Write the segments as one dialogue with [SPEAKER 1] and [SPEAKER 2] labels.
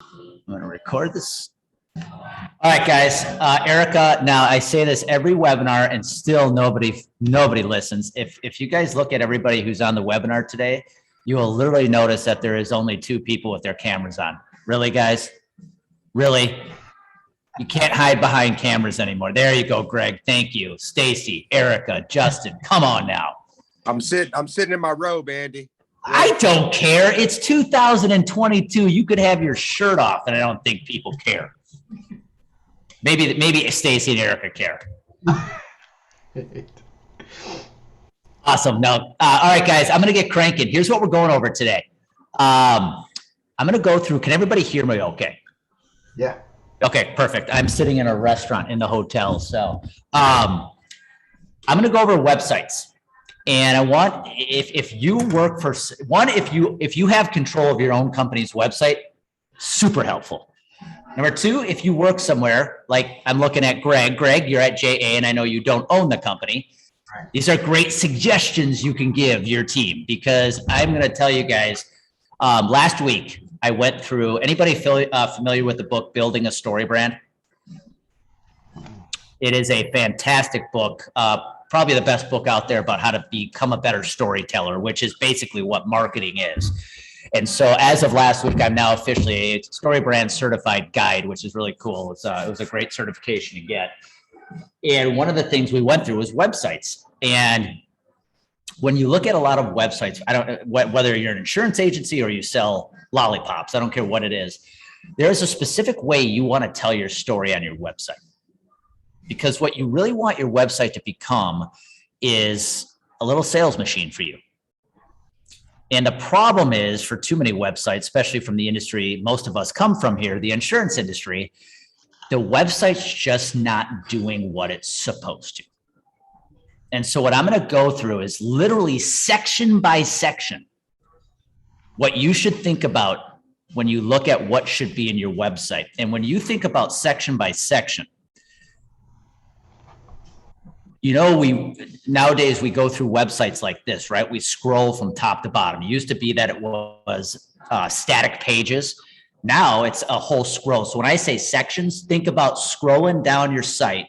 [SPEAKER 1] I'm going to record this. All right, guys. Erica, now I say this every webinar and still nobody listens. If you guys look at everybody who's on the webinar today, you will literally notice that there is only 2 people with their cameras on. Really, guys? Really? You can't hide behind cameras anymore. There you go, Greg. Thank you. Stacy, Erica, Justin, come on now.
[SPEAKER 2] I'm sitting in my robe, Andy.
[SPEAKER 1] I don't care. It's 2022. You could have your shirt off, and I don't think people care. Maybe Stacy and Erica care. Awesome. No. All right, guys. I'm going to get cranking. Here's what we're going over today. I'm going to go through. Can everybody hear me? Okay.
[SPEAKER 3] Yeah.
[SPEAKER 1] Okay. Perfect. I'm sitting in a restaurant in the hotel, so I'm going to go over websites. And I want, if you work for one, if you have control of your own company's website, super helpful. Number 2, if you work somewhere, like I'm looking at Greg. Greg, you're at JA, and I know you don't own the company.
[SPEAKER 3] Right.
[SPEAKER 1] These are great suggestions you can give your team, because I'm going to tell you guys, last week I went through, anybody familiar with the book, Building a Story Brand? It is a fantastic book. Probably the best book out there about how to become a better storyteller, which is basically what marketing is. And so as of last week, I'm now officially a Story Brand certified guide, which is really cool. It was a great certification to get. And one of the things we went through was websites. And when you look at a lot of websites, whether you're an insurance agency or you sell lollipops, I don't care what it is, there's a specific way you want to tell your story on your website. Because what you really want your website to become is a little sales machine for you. And the problem is, for too many websites, especially from the industry most of us come from here, the insurance industry, the website's just not doing what it's supposed to. And so what I'm going to go through is literally section by section what you should think about when you look at what should be in your website. And when you think about section by section, you know, nowadays we go through websites like this, right? We scroll from top to bottom. It used to be that it was static pages. Now it's a whole scroll. So when I say sections, think about scrolling down your site.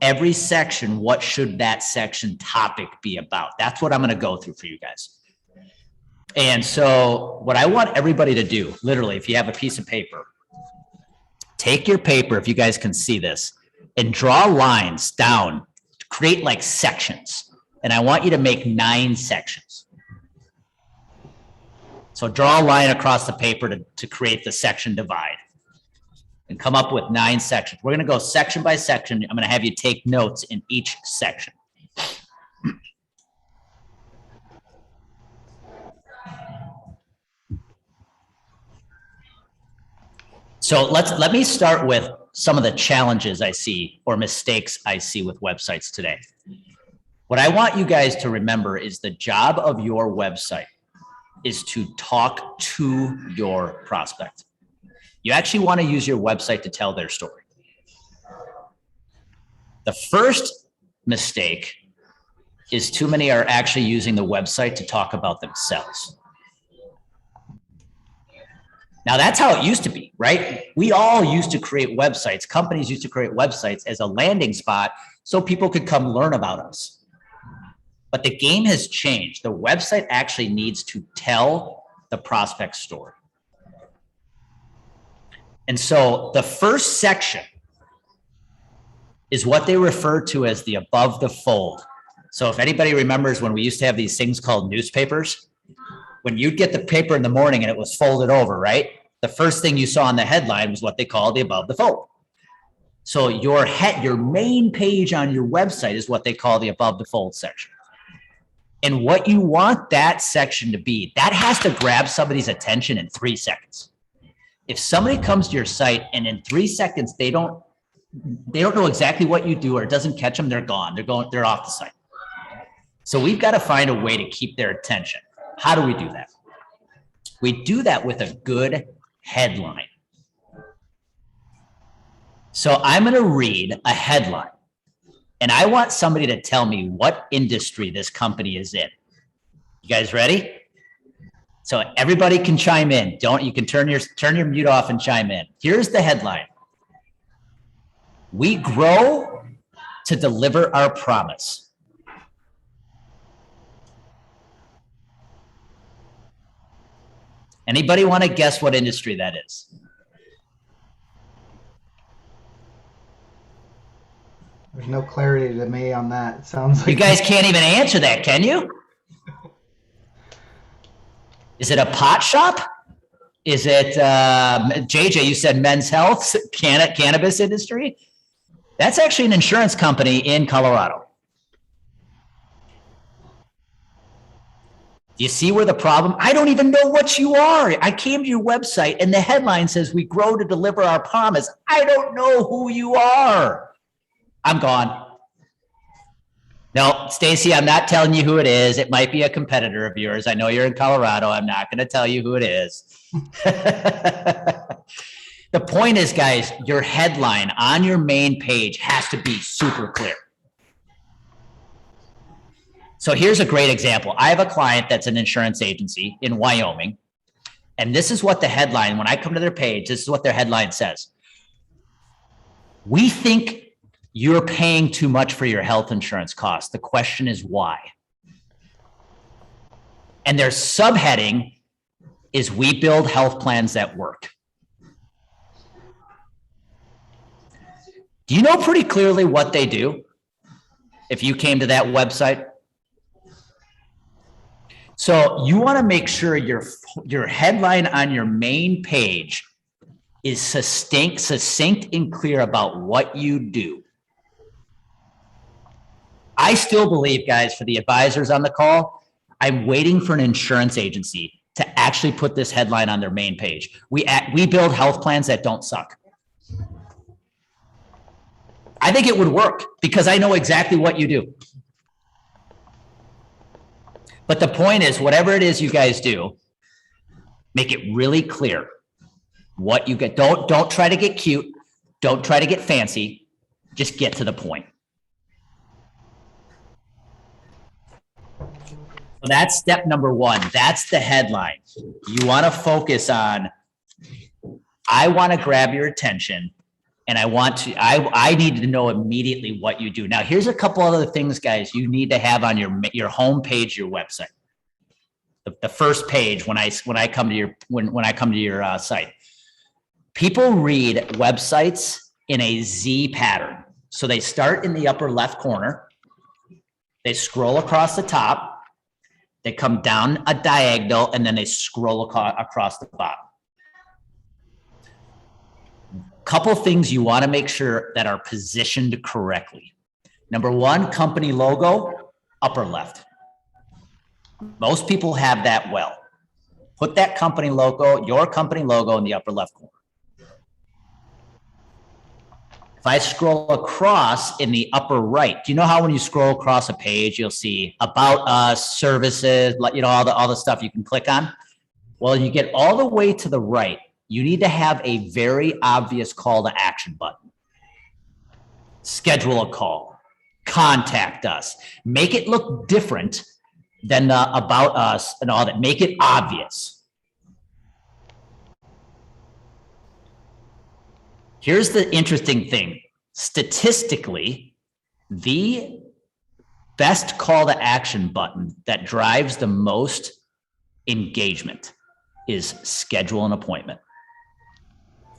[SPEAKER 1] Every section, what should that section topic be about? That's what I'm going to go through for you guys. And so what I want everybody to do, literally, if you have a piece of paper, take your paper, if you guys can see this, and draw lines down. Create like sections, and I want you to make 9 sections. So draw a line across the paper to create the section divide and come up with 9 sections. We're going to go section by section. I'm going to have you take notes in each section. So let me start with some of the challenges I see or mistakes I see with websites today. What I want you guys to remember is the job of your website is to talk to your prospect. You actually want to use your website to tell their story. The first mistake is too many are actually using the website to talk about themselves. Now, that's how it used to be, right? We all used to create websites. Companies used to create websites as a landing spot so people could come learn about us. But the game has changed. The website actually needs to tell the prospect story. And so the first section is what they refer to as the above the fold. So if anybody remembers when we used to have these things called newspapers, when you'd get the paper in the morning and it was folded over, right? The first thing you saw on the headline was what they call the above the fold. So your main page on your website is what they call the above the fold section. And what you want that section to be, that has to grab somebody's attention in 3 seconds. If somebody comes to your site and in 3 seconds they don't know exactly what you do or it doesn't catch them, they're gone. They're off the site. So we've got to find a way to keep their attention. How do we do that? We do that with a good headline. So I'm going to read a headline, and I want somebody to tell me what industry this company is in. You guys ready? So everybody can chime in. You can turn your mute off and chime in. Here's the headline. We grow to deliver our promise. Anybody want to guess what industry that is?
[SPEAKER 3] There's no clarity to me on that. It sounds like
[SPEAKER 1] You guys can't even answer that, can you? Is it a pot shop? Is it, JJ, you said men's health, cannabis industry? That's actually an insurance company in Colorado. Do you see where the problem? I don't even know what you are. I came to your website and the headline says we grow to deliver our promise. I don't know who you are. I'm gone. No, Stacy, I'm not telling you who it is. It might be a competitor of yours. I know you're in Colorado. I'm not going to tell you who it is. The point is, guys, your headline on your main page has to be super clear. So here's a great example. I have a client that's an insurance agency in Wyoming, and this is what the headline, when I come to their page, this is what their headline says. We think you're paying too much for your health insurance costs. The question is why? And their subheading is we build health plans that work. Do you know pretty clearly what they do if you came to that website? So you want to make sure your headline on your main page is succinct and clear about what you do. I still believe, guys, for the advisors on the call, I'm waiting for an insurance agency to actually put this headline on their main page. We build health plans that don't suck. I think it would work because I know exactly what you do. But the point is, whatever it is you guys do, make it really clear what you get. Don't try to get cute. Don't try to get fancy. Just get to the point. So that's step number one. That's the headline. You want to focus on, I want to grab your attention and I need to know immediately what you do. Now, here's a couple other things, guys, you need to have on your home page, your website. The first page when I come to your site. People read websites in a Z pattern. So they start in the upper left corner. They scroll across the top. They come down a diagonal and then they scroll across the bottom. Couple things you want to make sure that are positioned correctly. Number one, company logo, upper left. Most people have that well. Put that company logo, your company logo in the upper left corner. If I scroll across in the upper right, do you know how when you scroll across a page, you'll see about us, services, all the stuff you can click on? Well, you get all the way to the right, you need to have a very obvious call to action button. Schedule a call, contact us, make it look different than the about us and all that. Make it obvious. Here's the interesting thing. Statistically, the best call to action button that drives the most engagement is schedule an appointment.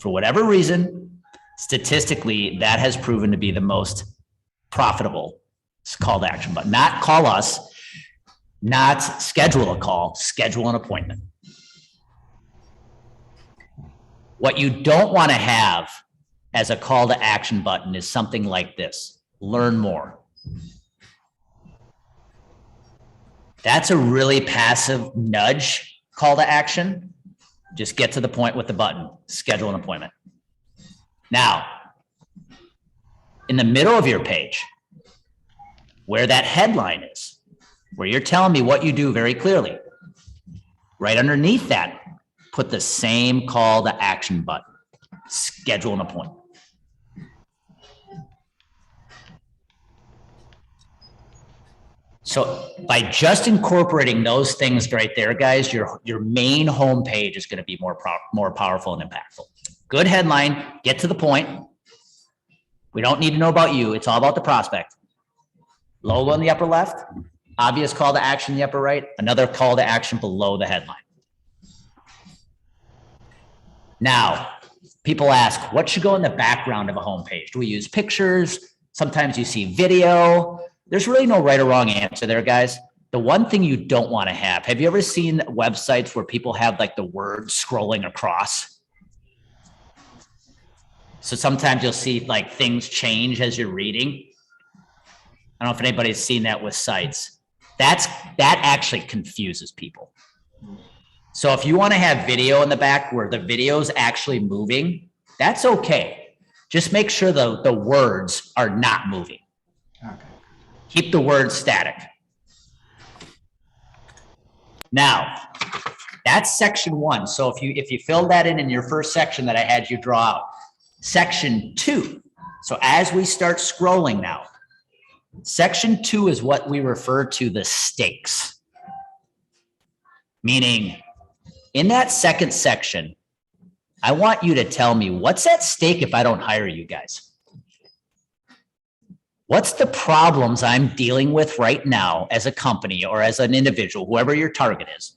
[SPEAKER 1] For whatever reason, statistically, that has proven to be the most profitable call to action button. Not call us, not schedule a call, schedule an appointment. What you don't want to have as a call to action button is something like this: learn more. That's a really passive nudge call to action. Just get to the point with the button, schedule an appointment. Now, in the middle of your page, where that headline is, where you're telling me what you do very clearly, right underneath that, put the same call to action button, schedule an appointment. So by just incorporating those things right there, guys, your main homepage is going to be more powerful and impactful. Good headline, get to the point. We don't need to know about you. It's all about the prospect. Logo in the upper left, obvious call to action in the upper right, another call to action below the headline. Now, people ask, what should go in the background of a homepage? Do we use pictures? Sometimes you see video. There's really no right or wrong answer there, guys. The one thing you don't want to have you ever seen websites where people have like the words scrolling across? So sometimes you'll see like things change as you're reading. I don't know if anybody's seen that with sites. That actually confuses people. So if you want to have video in the back where the video's actually moving, that's okay. Just make sure the words are not moving.
[SPEAKER 3] Okay.
[SPEAKER 1] Keep the words static. Now, that's section 1. So if you fill that in your first section that I had you draw out, section 2. So as we start scrolling now, section 2 is what we refer to the stakes. Meaning, in that second section, I want you to tell me what's at stake if I don't hire you guys. What's the problems I'm dealing with right now as a company or as an individual, whoever your target is,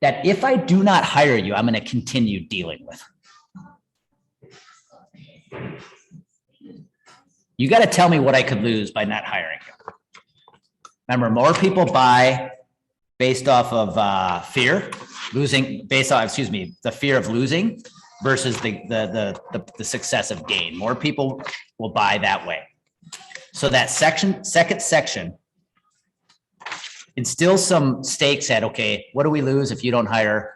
[SPEAKER 1] that if I do not hire you, I'm going to continue dealing with? You got to tell me what I could lose by not hiring you. Remember, more people buy based off of fear, the fear of losing versus the success of gain. More people will buy that way. So that second section instills some stakes at, okay, what do we lose if you don't hire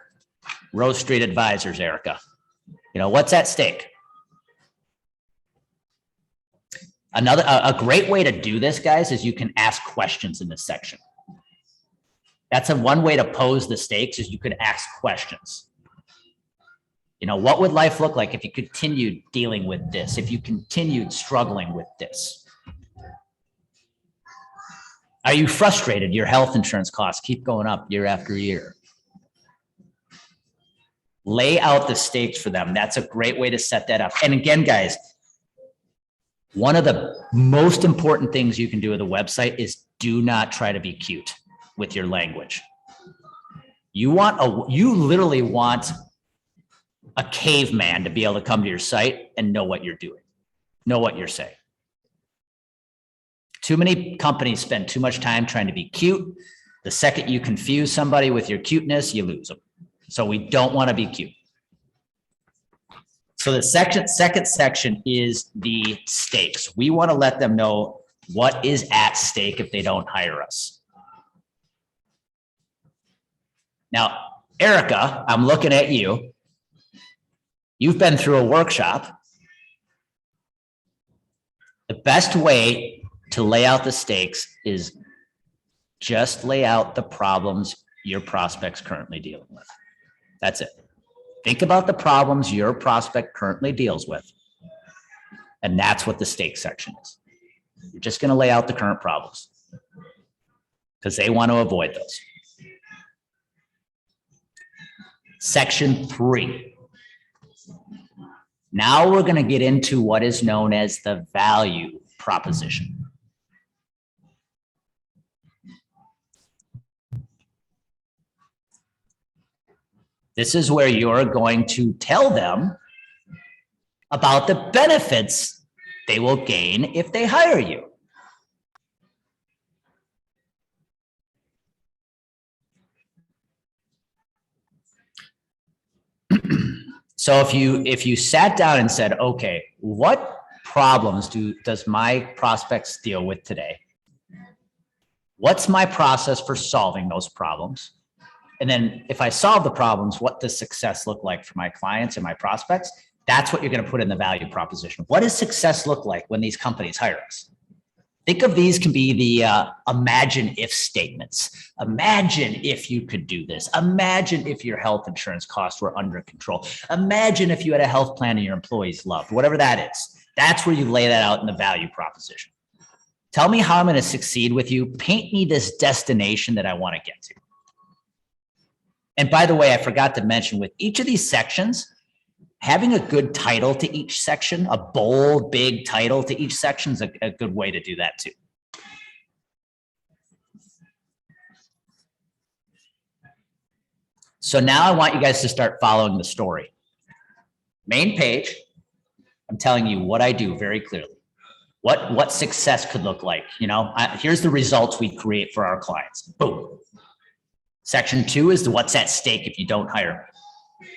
[SPEAKER 1] Rose Street Advisors, Erica? What's at stake? A great way to do this, guys, is you can ask questions in this section. That's one way to pose the stakes, is you could ask questions. What would life look like if you continued dealing with this, if you continued struggling with this? Are you frustrated? Your health insurance costs keep going up year after year. Lay out the stakes for them. That's a great way to set that up. And again, guys, one of the most important things you can do with a website is do not try to be cute with your language. You literally want a caveman to be able to come to your site and know what you're doing, know what you're saying. Too many companies spend too much time trying to be cute. The second you confuse somebody with your cuteness, you lose them. So we don't want to be cute. So the second section is the stakes. We want to let them know what is at stake if they don't hire us. Now, Erica, I'm looking at you. You've been through a workshop. The best way to lay out the stakes is just lay out the problems your prospect's currently dealing with. That's it. Think about the problems your prospect currently deals with. And that's what the stakes section is. You're just going to lay out the current problems because they want to avoid those. Section 3. Now we're going to get into what is known as the value proposition. This is where you're going to tell them about the benefits they will gain if they hire you. So if you sat down and said, okay, what problems does my prospects deal with today? What's my process for solving those problems? And then if I solve the problems, what does success look like for my clients and my prospects? That's what you're going to put in the value proposition. What does success look like when these companies hire us? Think of these can be the imagine if statements. Imagine if you could do this. Imagine if your health insurance costs were under control. Imagine if you had a health plan and your employees loved, whatever that is. That's where you lay that out in the value proposition. Tell me how I'm going to succeed with you. Paint me this destination that I want to get to. And by the way, I forgot to mention with each of these sections, having a good title to each section, a bold, big title to each section is a good way to do that too. So now I want you guys to start following the story. Main page, I'm telling you what I do very clearly. What success could look like. You know, here's the results we create for our clients. Boom. Section 2 is the what's at stake if you don't hire me.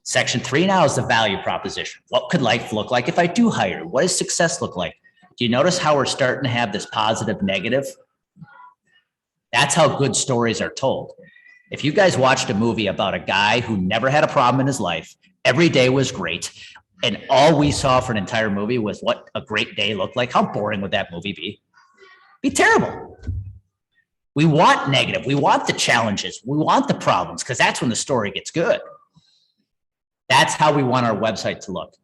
[SPEAKER 1] Section 3 now is the value proposition. What could life look like if I do hire? What does success look like? Do you notice how we're starting to have this positive, negative? That's how good stories are told. If you guys watched a movie about a guy who never had a problem in his life, every day was great, and all we saw for an entire movie was what a great day looked like, how boring would that movie be? Be terrible. We want negative. We want the challenges. We want the problems because that's when the story gets good. That's how we want our website to look.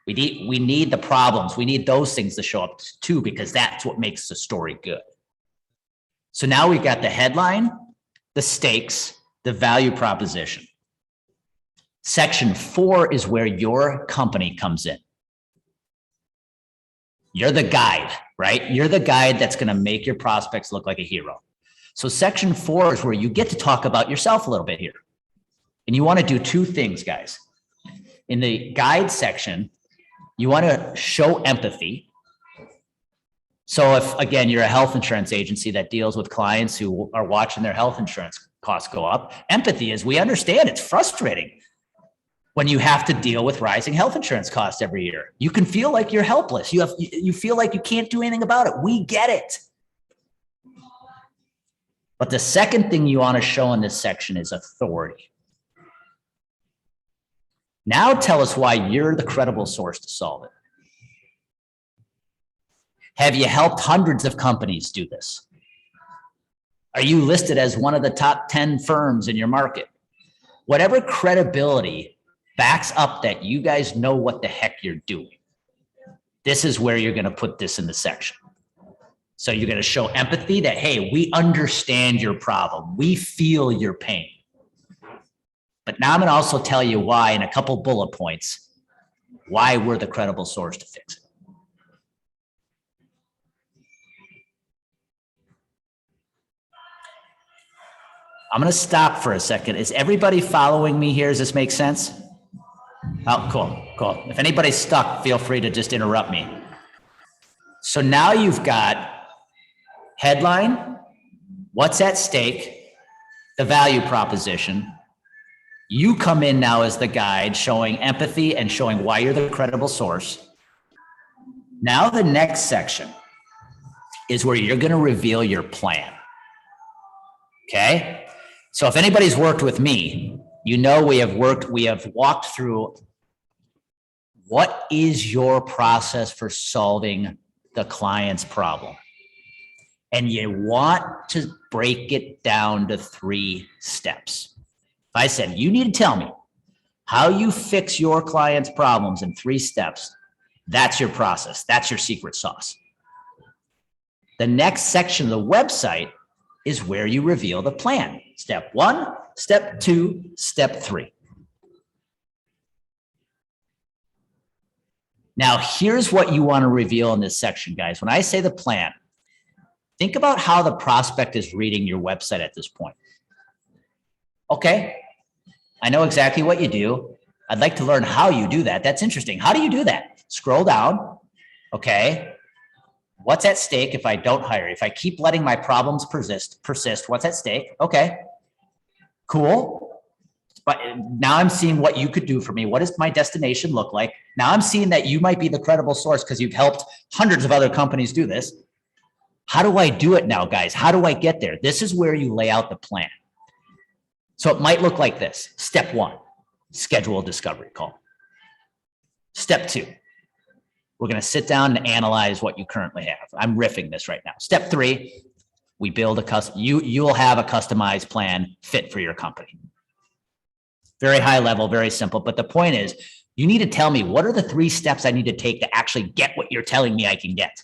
[SPEAKER 1] We need the problems. We need those things to show up too because that's what makes the story good. So now we've got the headline, the stakes, the value proposition. Section 4 is where your company comes in. You're the guide, right? You're the guide that's going to make your prospects look like a hero. So section 4 is where you get to talk about yourself a little bit here. And you want to do two things, guys. In the guide section, you want to show empathy. So if, again, you're a health insurance agency that deals with clients who are watching their health insurance costs go up, empathy is we understand it's frustrating when you have to deal with rising health insurance costs every year. You can feel like you're helpless. You feel like you can't do anything about it. We get it. But the second thing you want to show in this section is authority. Now tell us why you're the credible source to solve it. Have you helped hundreds of companies do this? Are you listed as one of the top 10 firms in your market? Whatever credibility backs up that you guys know what the heck you're doing. This is where you're going to put this in the section. So you're going to show empathy that, hey, we understand your problem. We feel your pain. But now I'm going to also tell you why in a couple bullet points, why we're the credible source to fix it. I'm going to stop for a second. Is everybody following me here? Does this make sense? Oh, cool. If anybody's stuck, feel free to just interrupt me. So now you've got headline, what's at stake, the value proposition. You come in now as the guide, showing empathy and showing why you're the credible source. Now the next section is where you're going to reveal your plan. Okay? So if anybody's worked with me, you know we have walked through what is your process for solving the client's problem. And you want to break it down to 3 steps. If I said, you need to tell me how you fix your client's problems in 3 steps, that's your process. That's your secret sauce. The next section of the website is where you reveal the plan. Step 1, step 2, step 3. Now, here's what you want to reveal in this section, guys. When I say the plan, think about how the prospect is reading your website at this point. Okay, I know exactly what you do. I'd like to learn how you do that. That's interesting. How do you do that? Scroll down. Okay. What's at stake if I don't hire? If I keep letting my problems persist, what's at stake? Okay, cool. But now I'm seeing what you could do for me. What does my destination look like? Now I'm seeing that you might be the credible source because you've helped hundreds of other companies do this. How do I do it now, guys? How do I get there? This is where you lay out the plan. So it might look like this. Step 1, schedule a discovery call. Step 2, we're going to sit down and analyze what you currently have. I'm riffing this right now. Step 3, we build a custom. You'll have a customized plan fit for your company. Very high level, very simple. But the point is, you need to tell me what are the 3 steps I need to take to actually get what you're telling me I can get.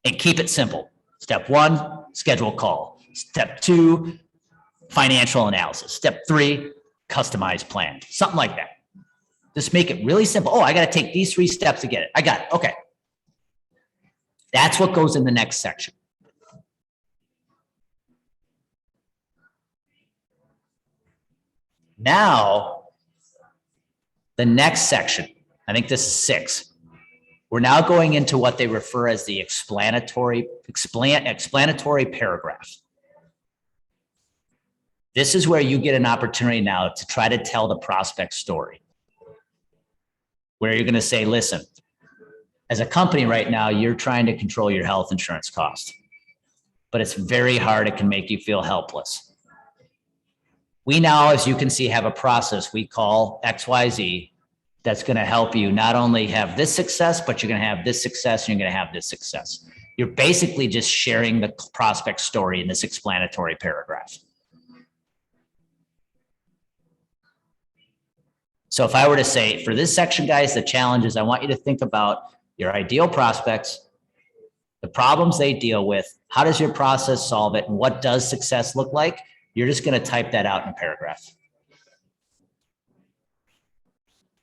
[SPEAKER 1] and keep it simple. Step 1, schedule call. Step 2, financial analysis. Step 3, customized plan. Something like that. Just make it really simple. Oh, I got to take these 3 steps to get it. I got it. Okay. That's what goes in the next section. Now, the next section, I think this is 6. We're now going into what they refer as the explanatory paragraph. This is where you get an opportunity now to try to tell the prospect story. Where you're going to say, listen, as a company right now, you're trying to control your health insurance cost, but it's very hard. It can make you feel helpless. We now, as you can see, have a process we call XYZ that's going to help you not only have this success, but you're going to have this success and you're going to have this success. You're basically just sharing the prospect story in this explanatory paragraph. So if I were to say, for this section, guys, the challenge is I want you to think about your ideal prospects, the problems they deal with, how does your process solve it, and what does success look like? You're just going to type that out in a paragraph.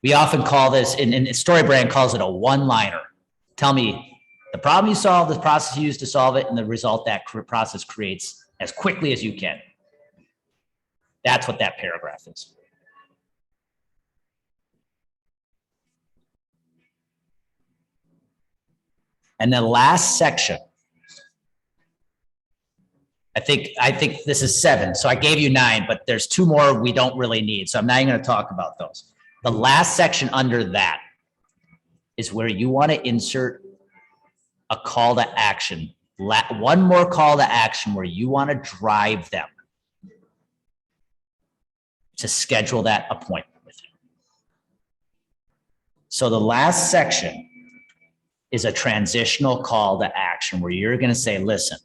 [SPEAKER 1] We often call this, and StoryBrand calls it a one-liner. Tell me the problem you solve, the process you use to solve it, and the result that process creates as quickly as you can. That's what that paragraph is. And the last section, I think this is 7. So I gave you 9, but there's 2 more we don't really need. So I'm not even going to talk about those. The last section under that is where you want to insert a call to action. One more call to action where you want to drive them to schedule that appointment with you. So the last section is a transitional call to action where you're going to say, listen,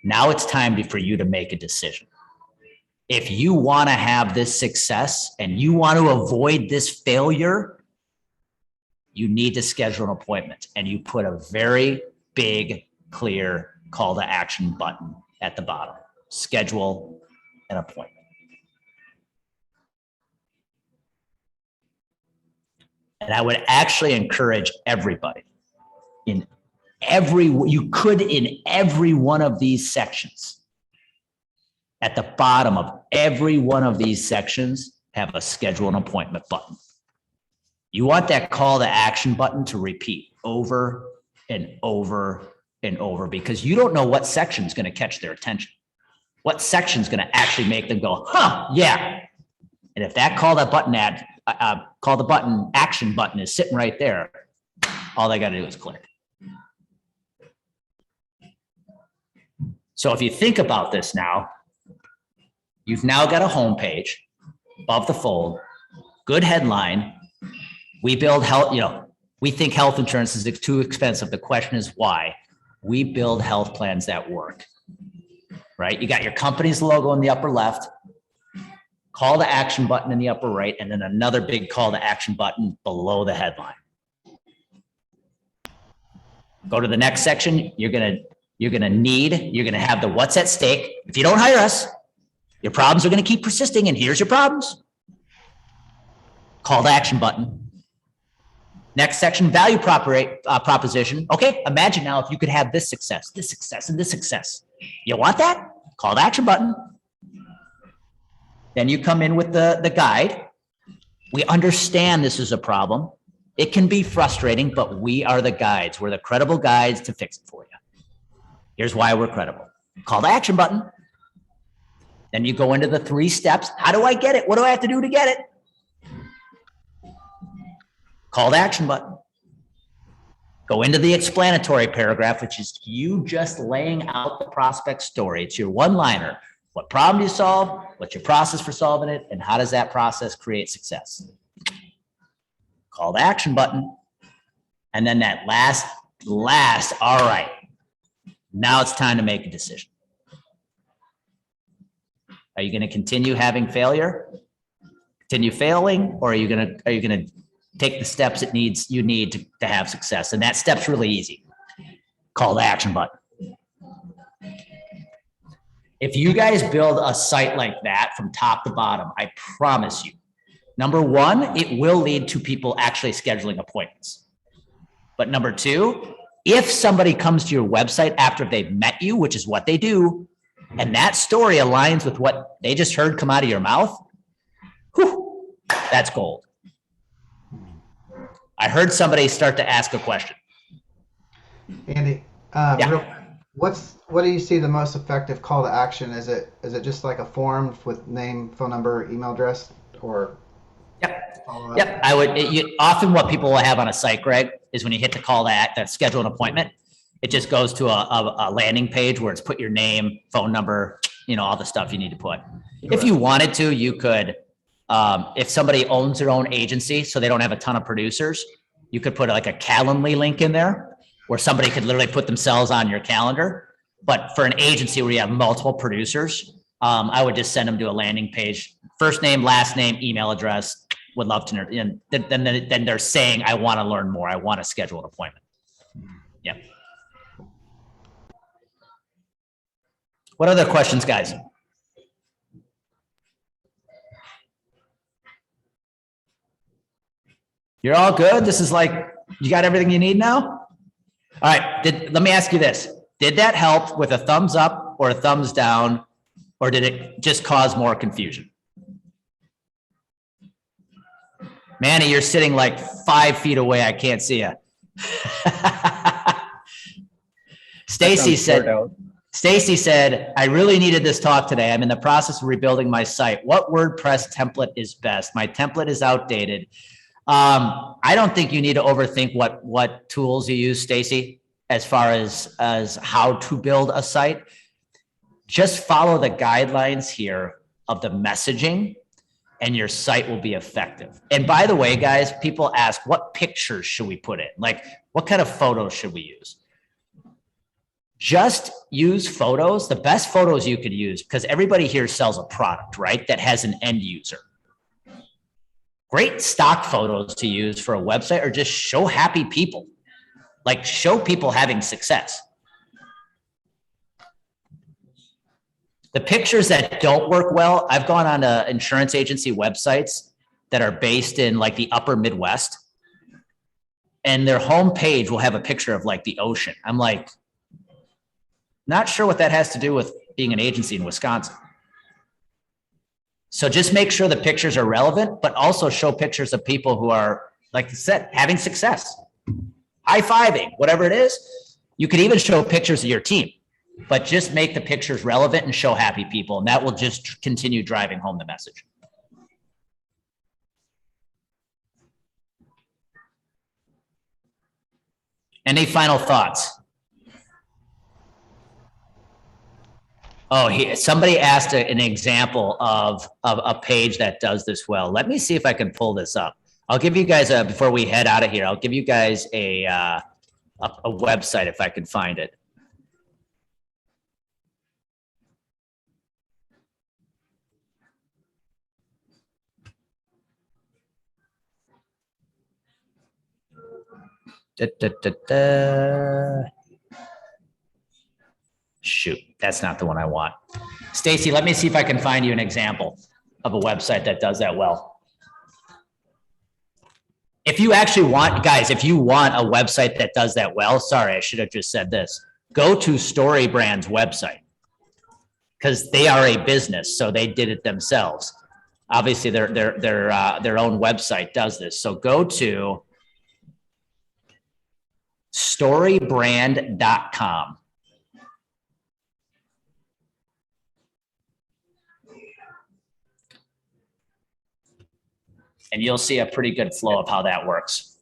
[SPEAKER 1] now it's time for you to make a decision. If you want to have this success and you want to avoid this failure, you need to schedule an appointment, and you put a very big, clear call to action button at the bottom. Schedule an appointment. And I would actually encourage everybody in every one of these sections, at the bottom of every one of these sections, have a schedule an appointment button. You want that call to action button to repeat over and over and over, because you don't know what section is going to catch their attention. What section is going to actually make them go, huh, yeah. And if that call the button action button is sitting right there, all they got to do is click. So if you think about this now, you've now got a home page above the fold, good headline. We build health, we think health insurance is too expensive. The question is why? We build health plans that work, right? You got your company's logo in the upper left, call to action button in the upper right, and then another big call to action button below the headline. Go to the next section. You're going to have the what's at stake. If you don't hire us, your problems are going to keep persisting, and here's your problems. Call to action button. Next section, value proposition. Okay, imagine now if you could have this success, and this success. You want that? Call to action button. Then you come in with the guide. We understand this is a problem. It can be frustrating, but we are the guides. We're the credible guides to fix it for you. Here's why we're credible. Call to action button. Then you go into the 3 steps. How do I get it? What do I have to do to get it? Call to action button. Go into the explanatory paragraph, which is you just laying out the prospect story. It's your one-liner. What problem do you solve? What's your process for solving it? And how does that process create success? Call to action button. And then that last, all right. Now it's time to make a decision. Are you going to continue having failure? Continue failing, or are you going to take the steps you need to have success? And that step's really easy. call to action button. If you guys build a site like that from top to bottom, I promise you, number one, it will lead to people actually scheduling appointments. But number two, if somebody comes to your website after they've met you, which is what they do, and that story aligns with what they just heard come out of your mouth, whew, that's gold. I heard somebody start to ask a question.
[SPEAKER 3] Andy,
[SPEAKER 1] Yeah.
[SPEAKER 3] what do you see the most effective call to action? Is it just like a form with name, phone number, email address, or?
[SPEAKER 1] Yep.
[SPEAKER 3] follow-up?
[SPEAKER 1] Yep. Often what people will have on a site, Greg, is when you hit the call that schedule an appointment, it just goes to a landing page where it's put your name, phone number, all the stuff you need to put. If you wanted to, you could, if somebody owns their own agency, so they don't have a ton of producers, you could put like a Calendly link in there where somebody could literally put themselves on your calendar. But for an agency where you have multiple producers, I would just send them to a landing page, first name, last name, email address. Would love to know. And then they're saying, I want to learn more. I want to schedule an appointment. Yep. What other questions, guys? You're all good. This is like, you got everything you need now? All right. Let me ask you this. Did that help with a thumbs up or a thumbs down, or did it just cause more confusion? Manny, you're sitting like 5 feet away. I can't see you. Stacy said, I really needed this talk today. I'm in the process of rebuilding my site. What WordPress template is best? My template is outdated. I don't think you need to overthink what tools you use, Stacy, as far as how to build a site. Just follow the guidelines here of the messaging and your site will be effective. And by the way, guys, people ask, what pictures should we put in? Like, what kind of photos should we use? Just use photos, the best photos you could use, because everybody here sells a product, right? That has an end user. Great stock photos to use for a website, or just show happy people, like show people having success. The pictures that don't work well, I've gone on to insurance agency websites that are based in like the upper Midwest, and their homepage will have a picture of like the ocean. I'm like, not sure what that has to do with being an agency in Wisconsin. So just make sure the pictures are relevant, but also show pictures of people who are, like I said, having success, high-fiving, whatever it is. You could even show pictures of your team, but just make the pictures relevant and show happy people. And that will just continue driving home the message. Any final thoughts? Oh, somebody asked an example of a page that does this well. Let me see if I can pull this up. I'll give you guys before we head out of here, I'll give you guys a website if I can find it. Shoot, that's not the one I want. Stacy, let me see if I can find you an example of a website that does that well. If you actually want, guys, if you want a website that does that well, sorry, I should have just said this. Go to StoryBrand's website, because they are a business, so they did it themselves. Obviously, their own website does this. So go to storybrand.com. And you'll see a pretty good flow of how that works.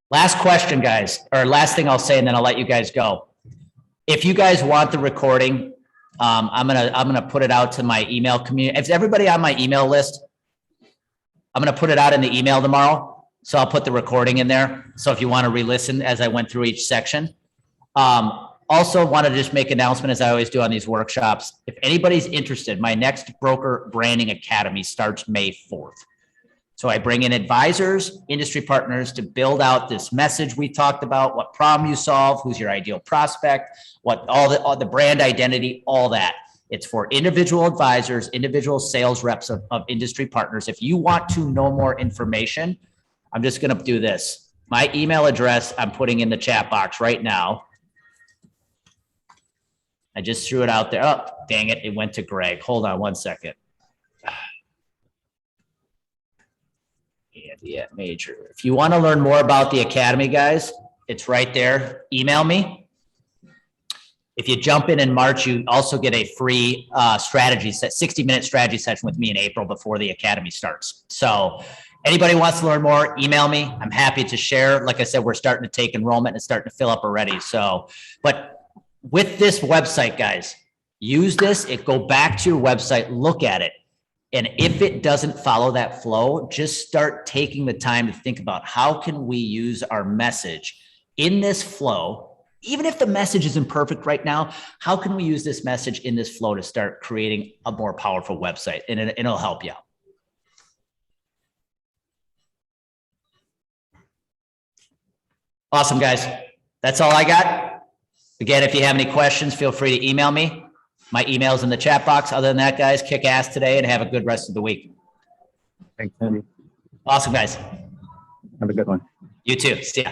[SPEAKER 1] Last question, guys, or last thing I'll say, and then I'll let you guys go. If you guys want the recording, I'm gonna put it out to my email community. If everybody on my email list, I'm gonna put it out in the email tomorrow. So I'll put the recording in there. So if you want to re-listen as I went through each section. Also want to just make an announcement, as I always do on these workshops. If anybody's interested, my next Broker Branding Academy starts May 4th. So I bring in advisors, industry partners to build out this message we talked about, what problem you solve, who's your ideal prospect, what all the brand identity, all that. It's for individual advisors, individual sales reps of industry partners. If you want to know more information, I'm just going to do this. My email address, I'm putting in the chat box right now. I just threw it out there. Oh, dang it. It went to Greg. Hold on one second. Andy at Major. If you want to learn more about the Academy, guys, it's right there. Email me. If you jump in March, you also get a free strategy set, 60-minute strategy session with me in April before the Academy starts. So anybody wants to learn more, email me. I'm happy to share. Like I said, we're starting to take enrollment and starting to fill up already. So, but with this website, guys, use this. Go back to your website, look at it. And if it doesn't follow that flow, just start taking the time to think about how can we use our message in this flow. Even if the message isn't perfect right now, how can we use this message in this flow to start creating a more powerful website? And it'll help you out. Awesome, guys. That's all I got. Again, if you have any questions, feel free to email me. My email's in the chat box. Other than that, guys, kick ass today and have a good rest of the week.
[SPEAKER 4] Thanks, Andy.
[SPEAKER 1] Awesome, guys.
[SPEAKER 4] Have a good one.
[SPEAKER 1] You too. See ya.